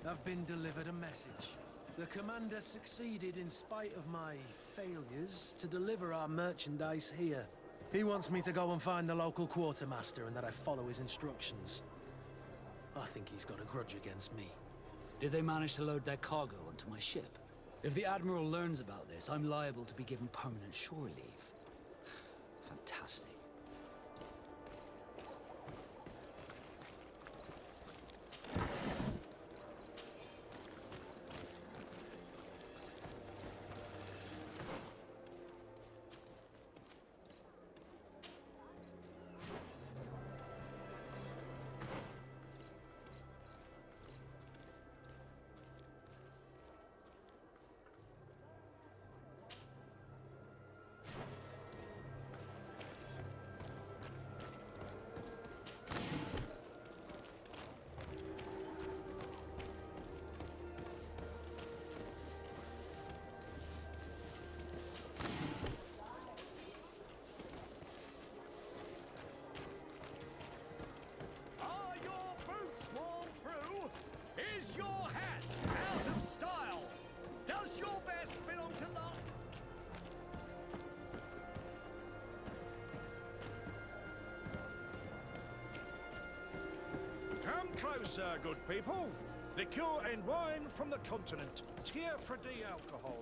I've been delivered a message. The commander succeeded in spite of my failures to deliver our merchandise here. He wants me to go and find the local quartermaster and that I follow his instructions. I think he's got a grudge against me. Did they manage to load their cargo onto my ship? If the Admiral learns about this, I'm liable to be given permanent shore leave. Fantastic. Is your hat out of style? Does your vest belong to luck? Come closer, good people. Liqueur and wine from the continent. Tier for the alcohol.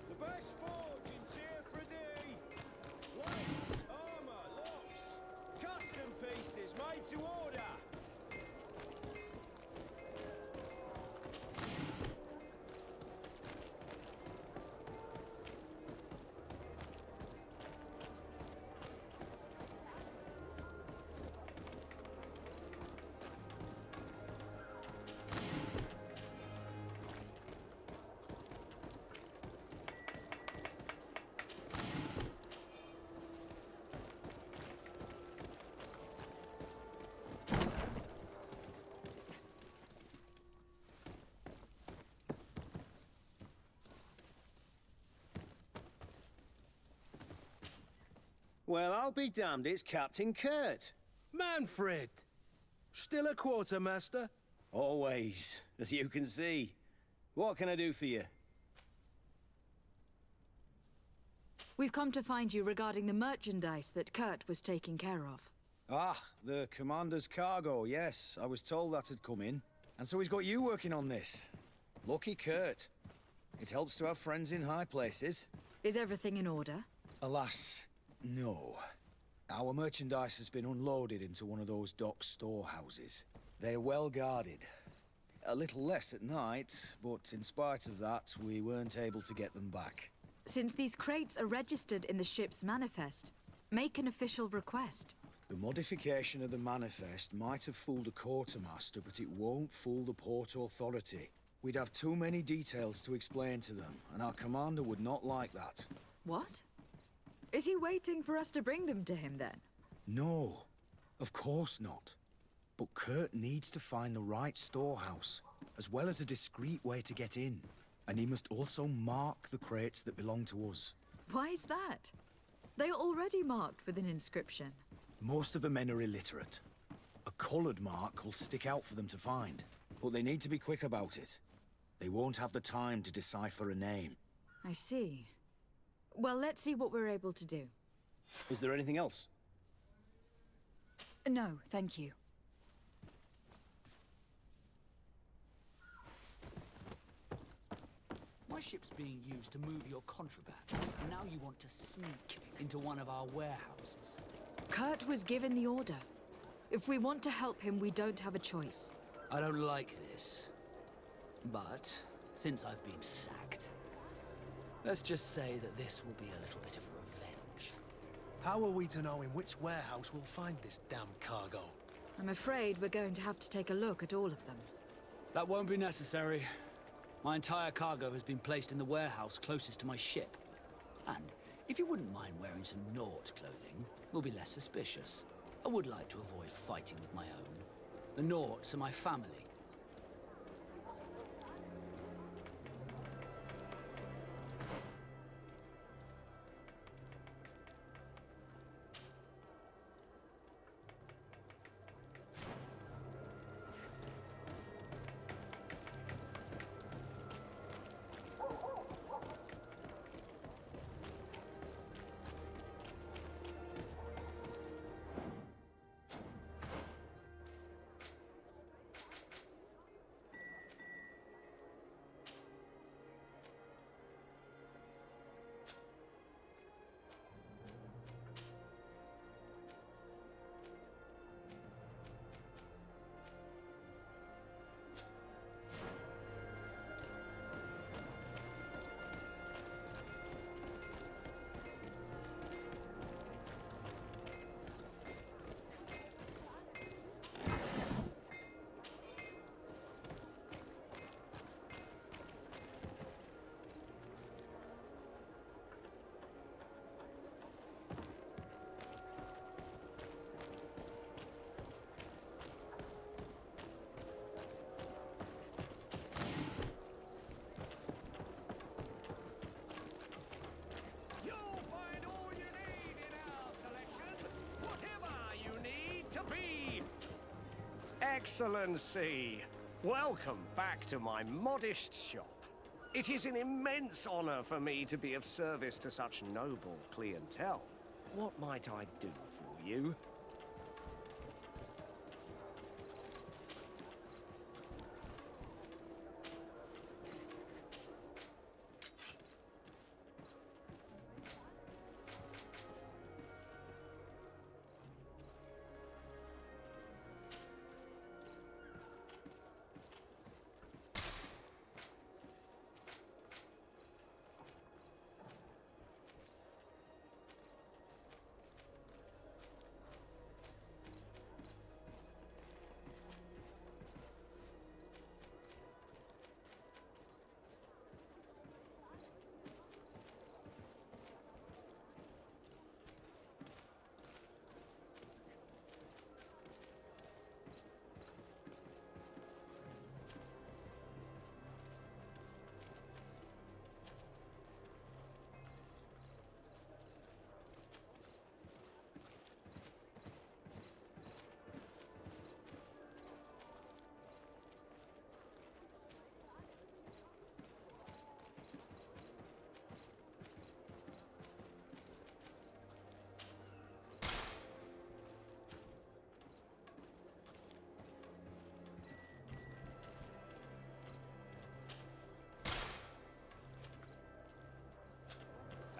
The best forge in Tier for D. Plates, armor, locks, custom pieces made to order. Well, I'll be damned, it's Captain Kurt. Manfred! Still a quartermaster? Always, as you can see. What can I do for you? We've come to find you regarding the merchandise that Kurt was taking care of. Ah, the commander's cargo, yes. I was told that had come in. And so he's got you working on this. Lucky Kurt. It helps to have friends in high places. Is everything in order? Alas, no. Our merchandise has been unloaded into one of those dock storehouses. They're well guarded. A little less at night, but in spite of that, we weren't able to get them back. Since these crates are registered in the ship's manifest, make an official request. The modification of the manifest might have fooled the quartermaster, but it won't fool the Port Authority. We'd have too many details to explain to them, and our commander would not like that. What? Is he waiting for us to bring them to him, then? No, of course not. But Kurt needs to find the right storehouse, as well as a discreet way to get in. And he must also mark the crates that belong to us. Why is that? They are already marked with an inscription. Most of the men are illiterate. A coloured mark will stick out for them to find, but they need to be quick about it. They won't have the time to decipher a name. I see. Well, let's see what we're able to do. Is there anything else? No, thank you. My ship's being used to move your contraband, and now you want to sneak into one of our warehouses. Kurt was given the order. If we want to help him, we don't have a choice. I don't like this. But, since I've been sacked, let's just say that this will be a little bit of revenge. How are we to know in which warehouse we'll find this damn cargo? I'm afraid we're going to have to take a look at all of them. That won't be necessary. My entire cargo has been placed in the warehouse closest to my ship. And if you wouldn't mind wearing some Nort clothing, we'll be less suspicious. I would like to avoid fighting with my own. The Norts are my family. Excellency! Welcome back to my modest shop. It is an immense honor for me to be of service to such noble clientele. What might I do for you?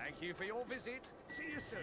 Thank you for your visit. See you soon.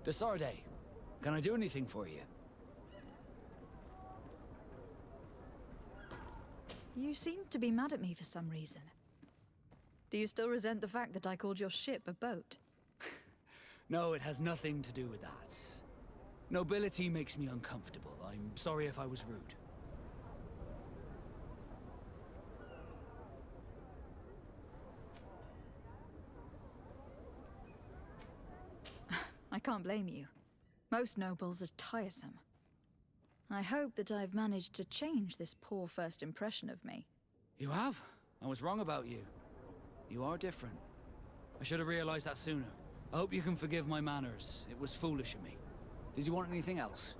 Desarde, can I do anything for you? You seem to be mad at me for some reason. Do you still resent the fact that I called your ship a boat? No, it has nothing to do with that. Nobility makes me uncomfortable. I'm sorry if I was rude. I can't blame you. Most nobles are tiresome. I hope that I've managed to change this poor first impression of me. You have? I was wrong about you. You are different. I should have realized that sooner. I hope you can forgive my manners. It was foolish of me. Did you want anything else?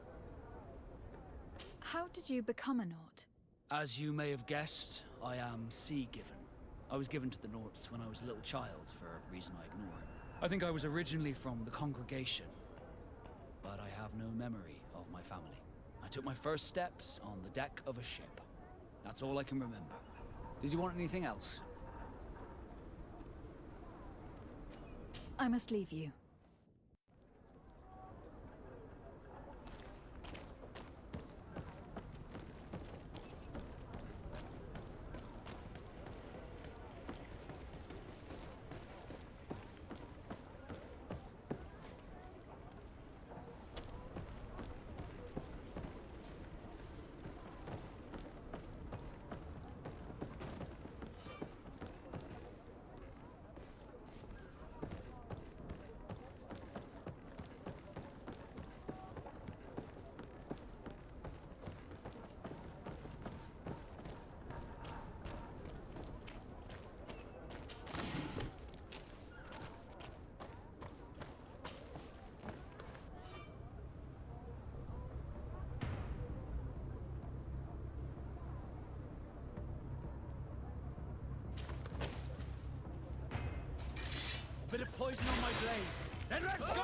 How did you become a Nort? As you may have guessed, I am sea-given. I was given to the Norts when I was a little child, for a reason I ignore. I think I was originally from the congregation, but I have no memory of my family. I took my first steps on the deck of a ship. That's all I can remember. Did you want anything else? I must leave you. Bit of poison on my blade. Then let's go!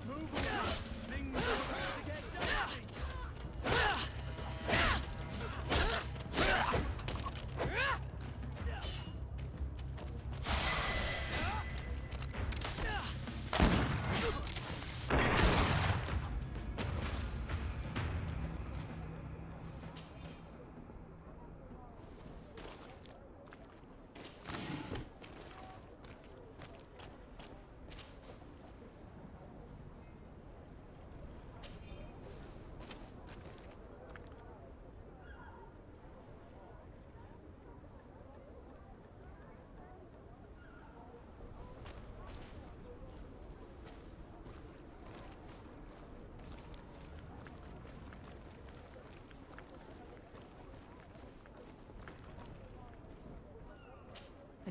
Move away! Things are about to get dicey!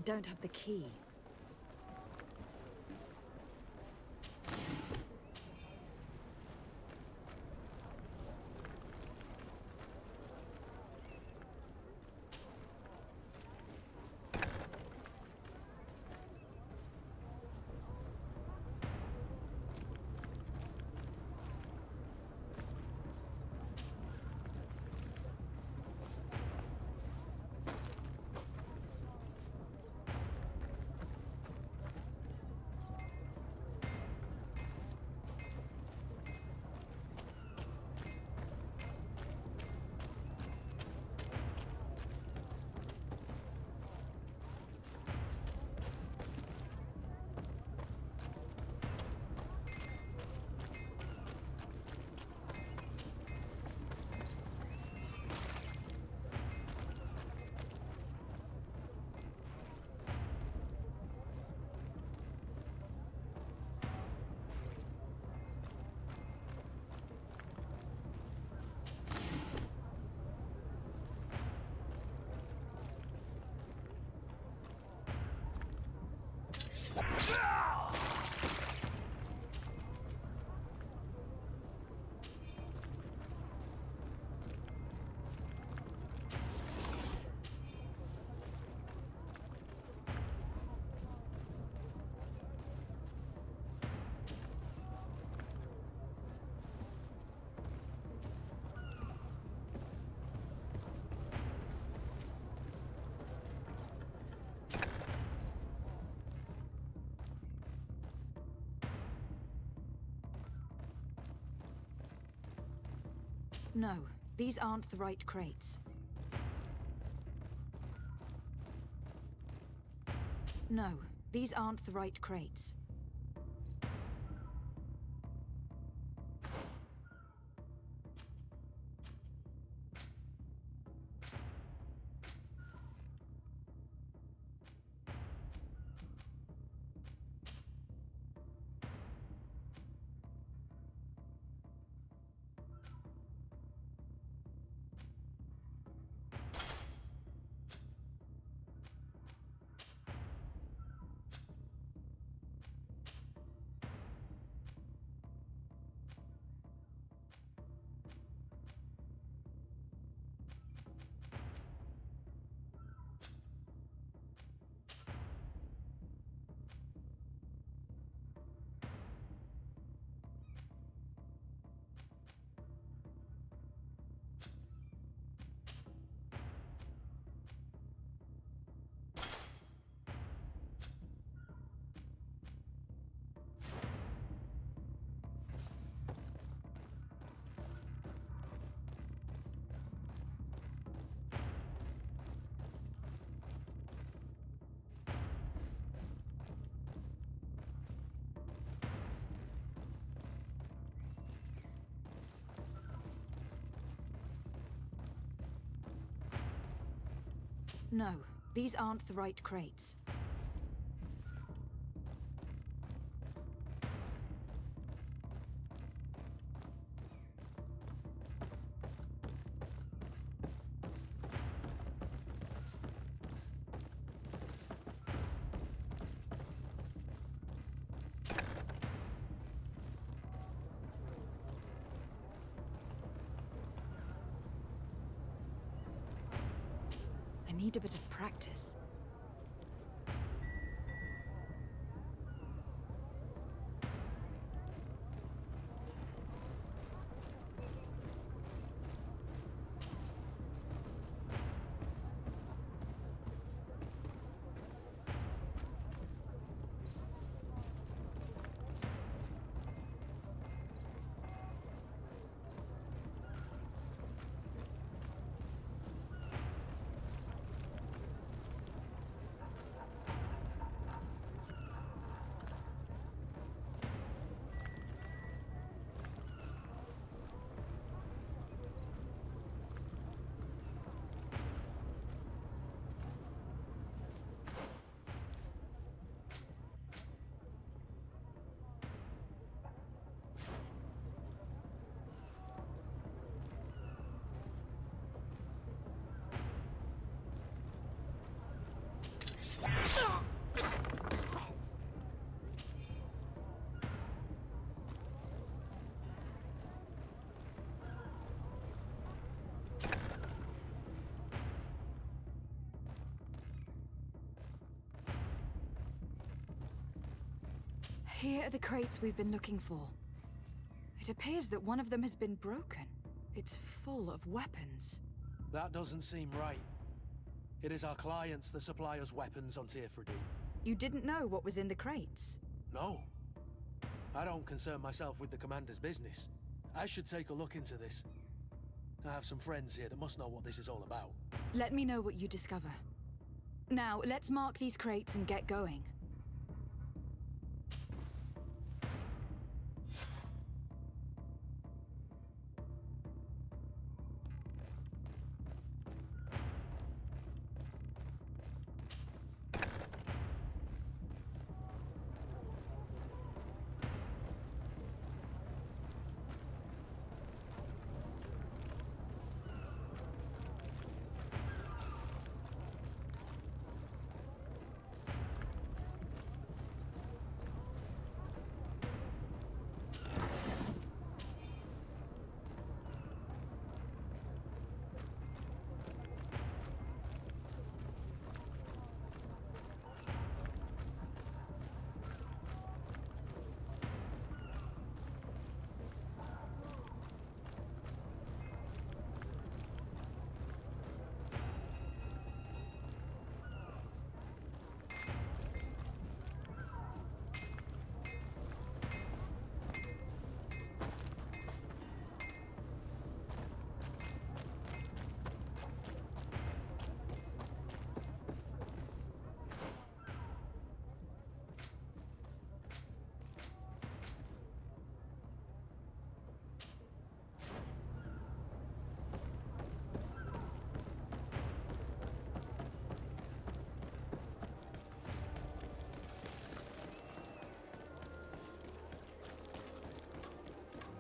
don't have the key. No, these aren't the right crates. No, these aren't the right crates. No, these aren't the right crates. I need a bit of practice. Here are the crates we've been looking for. It appears that one of them has been broken. It's full of weapons. That doesn't seem right. It is our clients that supply us weapons on Tearfredy. You didn't know what was in the crates? No. I don't concern myself with the commander's business. I should take a look into this. I have some friends here that must know what this is all about. Let me know what you discover. Now, let's mark these crates and get going.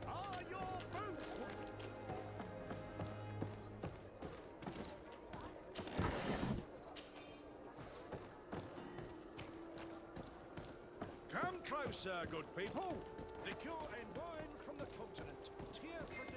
Are your boots? Come closer, good people. Liqueur and wine from the continent. Tearfredy.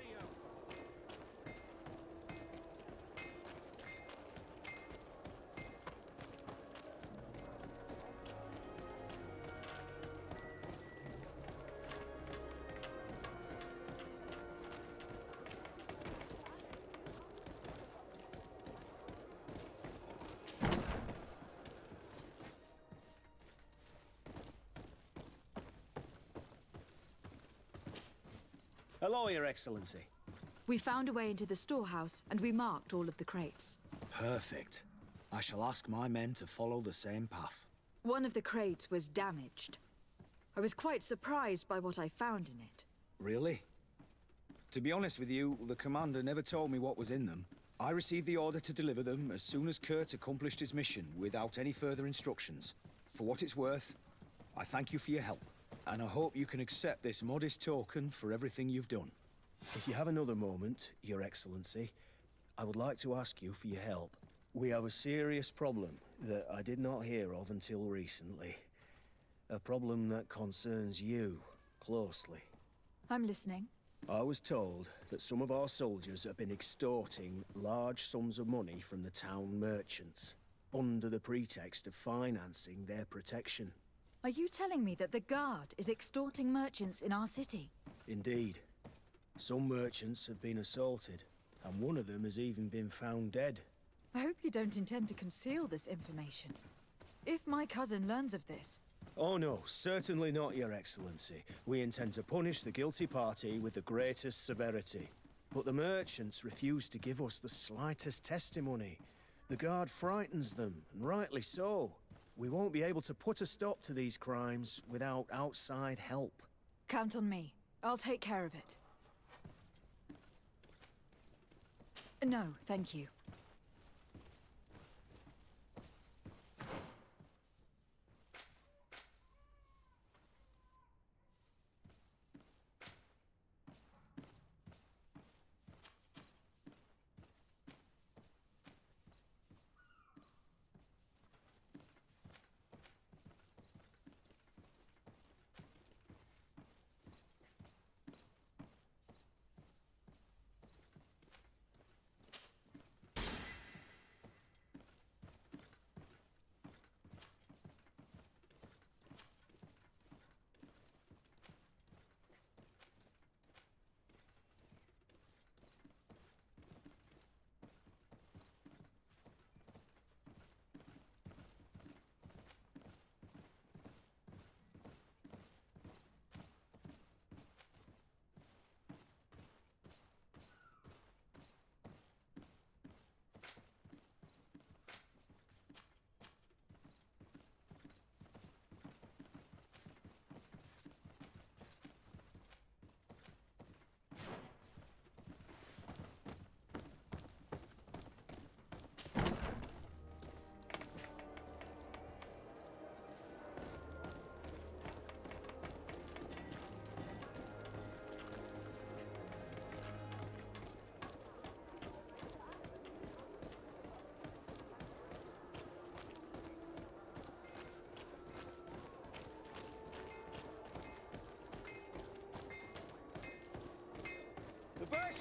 Hello, Your Excellency. We found a way into the storehouse, and we marked all of the crates. Perfect. I shall ask my men to follow the same path. One of the crates was damaged. I was quite surprised by what I found in it. Really? To be honest with you, the commander never told me what was in them. I received the order to deliver them as soon as Kurt accomplished his mission, without any further instructions. For what it's worth, I thank you for your help, and I hope you can accept this modest token for everything you've done. If you have another moment, Your Excellency, I would like to ask you for your help. We have a serious problem that I did not hear of until recently. A problem that concerns you closely. I'm listening. I was told that some of our soldiers have been extorting large sums of money from the town merchants, under the pretext of financing their protection. Are you telling me that the Guard is extorting merchants in our city? Indeed. Some merchants have been assaulted, and one of them has even been found dead. I hope you don't intend to conceal this information. If my cousin learns of this... Oh no, certainly not, Your Excellency. We intend to punish the guilty party with the greatest severity. But the merchants refuse to give us the slightest testimony. The Guard frightens them, and rightly so. We won't be able to put a stop to these crimes without outside help. Count on me. I'll take care of it. No, thank you.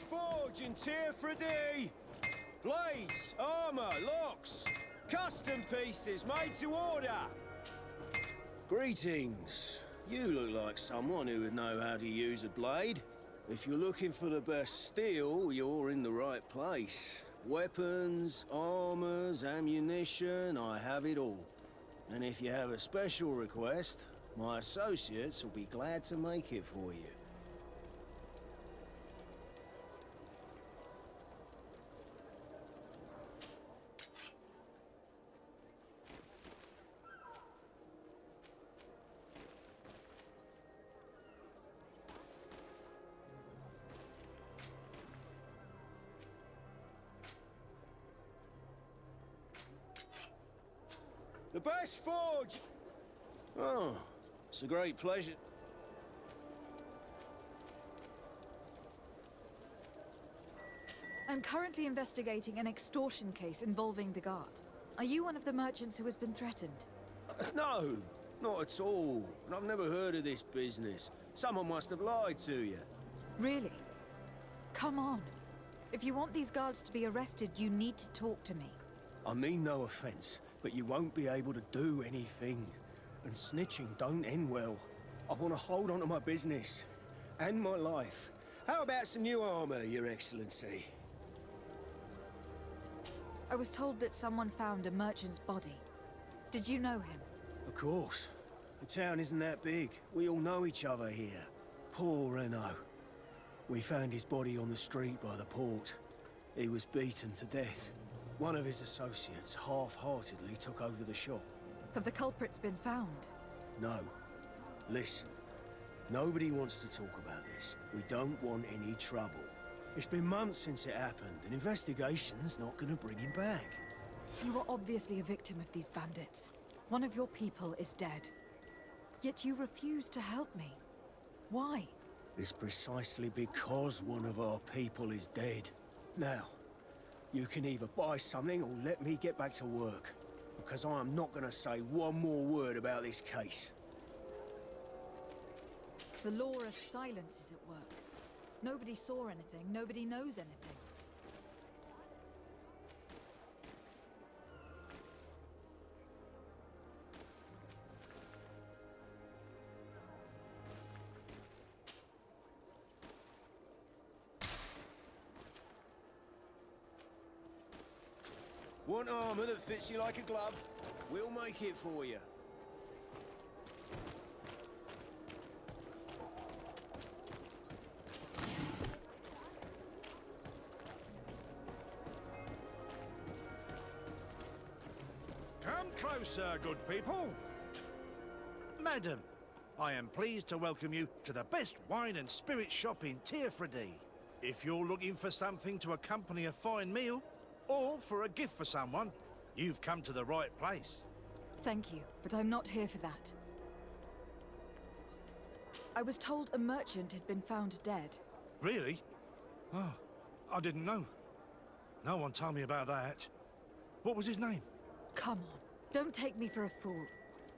forge in tier for D. Blades, armor, locks, custom pieces made to order. Greetings. You look like someone who would know how to use a blade. If you're looking for the best steel, you're in the right place. Weapons, armors, ammunition, I have it all. And if you have a special request, my associates will be glad to make it for you. The best forge. Oh, it's a great pleasure. I'm currently investigating an extortion case involving the Guard. Are you one of the merchants who has been threatened? No, not at all. And I've never heard of this business. Someone must have lied to you. Really? Come on. If you want these guards to be arrested, you need to talk to me. I mean no offense, but you won't be able to do anything. And snitching don't end well. I want to hold on to my business. And my life. How about some new armor, Your Excellency? I was told that someone found a merchant's body. Did you know him? Of course. The town isn't that big. We all know each other here. Poor Renault. We found his body on the street by the port. He was beaten to death. One of his associates half-heartedly took over the shop. Have the culprits been found? No. Listen. Nobody wants to talk about this. We don't want any trouble. It's been months since it happened. An investigation's not gonna bring him back. You are obviously a victim of these bandits. One of your people is dead. Yet you refuse to help me. Why? It's precisely because one of our people is dead. Now, you can either buy something or let me get back to work. Because I am not gonna say one more word about this case. The law of silence is at work. Nobody saw anything, nobody knows anything. Want armor that fits you like a glove? We'll make it for you. Come closer, good people. Madam, I am pleased to welcome you to the best wine and spirit shop in Tearfredy. If you're looking for something to accompany a fine meal, or for a gift for someone, you've come to the right place. Thank you, but I'm not here for that. I was told a merchant had been found dead. Really? Oh, I didn't know. No one told me about that. What was his name? Come on, don't take me for a fool.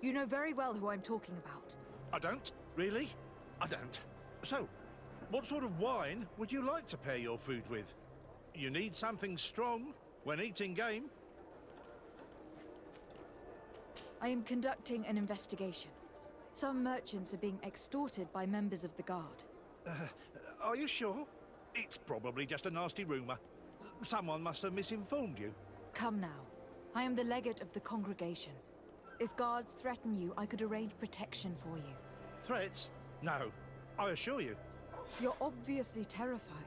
You know very well who I'm talking about. I don't? Really? I don't. So, what sort of wine would you like to pair your food with? You need something strong when eating game? I am conducting an investigation. Some merchants are being extorted by members of the Guard. Are you sure? It's probably just a nasty rumor. Someone must have misinformed you. Come now. I am the legate of the congregation. If guards threaten you, I could arrange protection for you. Threats? No. I assure you. You're obviously terrified.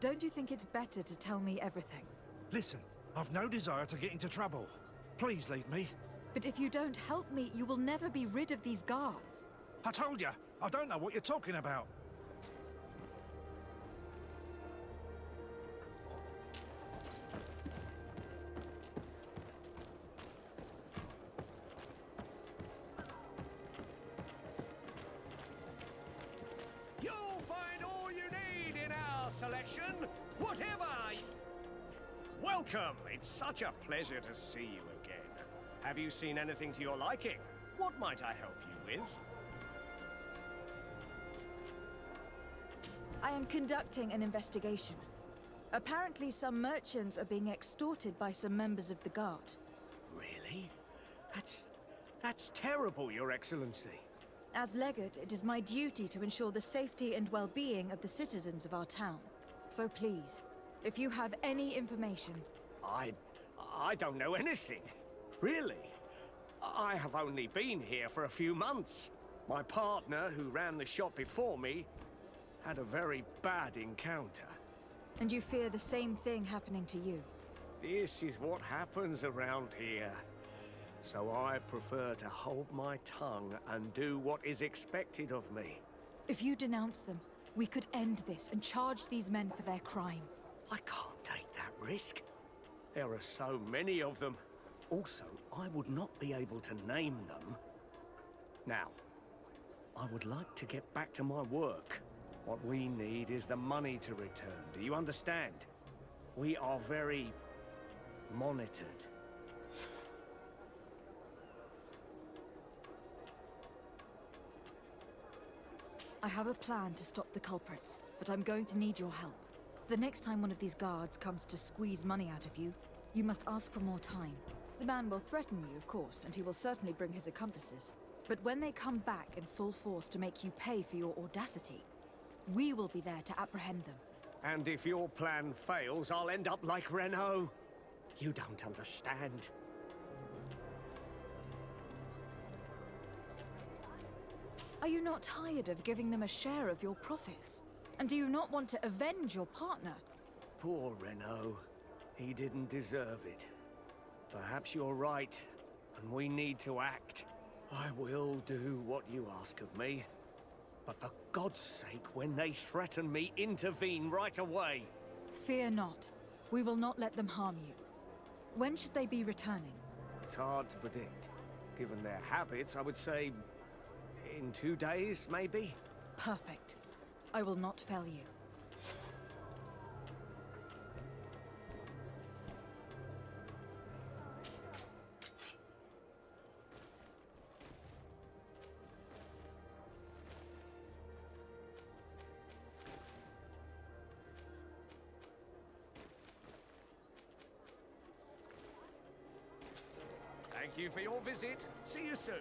Don't you think it's better to tell me everything? Listen, I've no desire to get into trouble. Please leave me. But if you don't help me, you will never be rid of these guards. I told you, I don't know what you're talking about. You'll find all you need in our selection, whatever. Welcome. It's such a pleasure to see you again. Have you seen anything to your liking? What might I help you with? I am conducting an investigation. Apparently, some merchants are being extorted by some members of the Guard. Really? That's terrible, Your Excellency. As Legate, it is my duty to ensure the safety and well-being of the citizens of our town. So please, if you have any information... I don't know anything. Really. I have only been here for a few months. My partner, who ran the shop before me, had a very bad encounter. And you fear the same thing happening to you? This is what happens around here. So I prefer to hold my tongue and do what is expected of me. If you denounce them, we could end this and charge these men for their crime. I can't take that risk. There are so many of them. Also, I would not be able to name them. Now, I would like to get back to my work. What we need is the money to return. Do you understand? We are very monitored. I have a plan to stop the culprits, but I'm going to need your help. The next time one of these guards comes to squeeze money out of you, you must ask for more time. The man will threaten you, of course, and he will certainly bring his accomplices. But when they come back in full force to make you pay for your audacity, we will be there to apprehend them. And if your plan fails, I'll end up like Renault. You don't understand. Are you not tired of giving them a share of your profits? And do you not want to avenge your partner? Poor Renault. He didn't deserve it. Perhaps you're right, and we need to act. I will do what you ask of me. But for God's sake, when they threaten me, intervene right away. Fear not. We will not let them harm you. When should they be returning? It's hard to predict. Given their habits, I would say in 2 days, maybe? Perfect. I will not fail you. Thank you for your visit. See you soon.